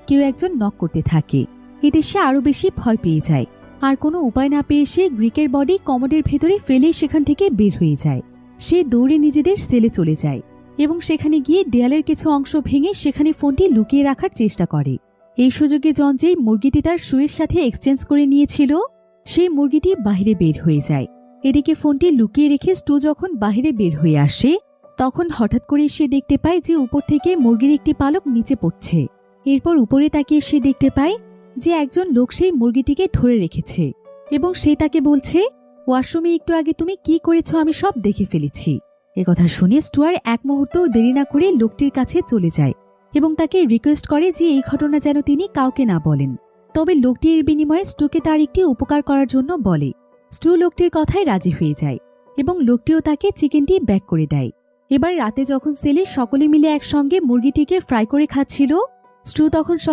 কেউ একজন নক করতে থাকে। এতে সে আরো বেশি ভয় পেয়ে যায়, আর কোনো উপায় না পেয়ে সে গ্রিকের বডি কমোডের ভেতরে ফেলে সেখান থেকে বের হয়ে যায়। সে দৌড়ে নিজেদের সেলে চলে যায় এবং সেখানে গিয়ে দেয়ালের কিছু অংশ ভেঙে সেখানে ফোনটি লুকিয়ে রাখার চেষ্টা করে। এই সুযোগে জন যেই মুরগিটি তার শুয়ের সাথে এক্সচেঞ্জ করে নিয়েছিল, সেই মুরগিটি বাইরে বের হয়ে যায়। এদিকে ফোনটি লুকিয়ে রেখে স্টু যখন বাইরে বের হয়ে আসে, তখন হঠাৎ করে সে দেখতে পায় যে উপর থেকে মুরগির একটি পালক নিচে পড়ছে। এরপর উপরে তাকিয়ে সে দেখতে পায় যে একজন লোক সেই মুরগিটিকে ধরে রেখেছে এবং সে তাকে বলছে, ওয়াশরুমে একটু আগে তুমি কি করেছো আমি সব দেখে ফেলেছি। একথা শুনে স্টুয়ার এক মুহূর্তও দেরি না করে লোকটির কাছে চলে যায় এবং তাকে রিকোয়েস্ট করে যে এই ঘটনা যেন তিনি কাউকে না বলেন। তবে লোকটি এর বিনিময়ে স্টুকে তার একটি উপকার করার জন্য বলে। স্টু লোকটির কথায় রাজি হয়ে যায় এবং লোকটিও তাকে চিকেনটি ব্যাক করে দেয়। এবার রাতে যখন সেলে সকলে মিলে একসঙ্গে মুরগিটিকে ফ্রাই করে খাচ্ছিল, স্টু তখন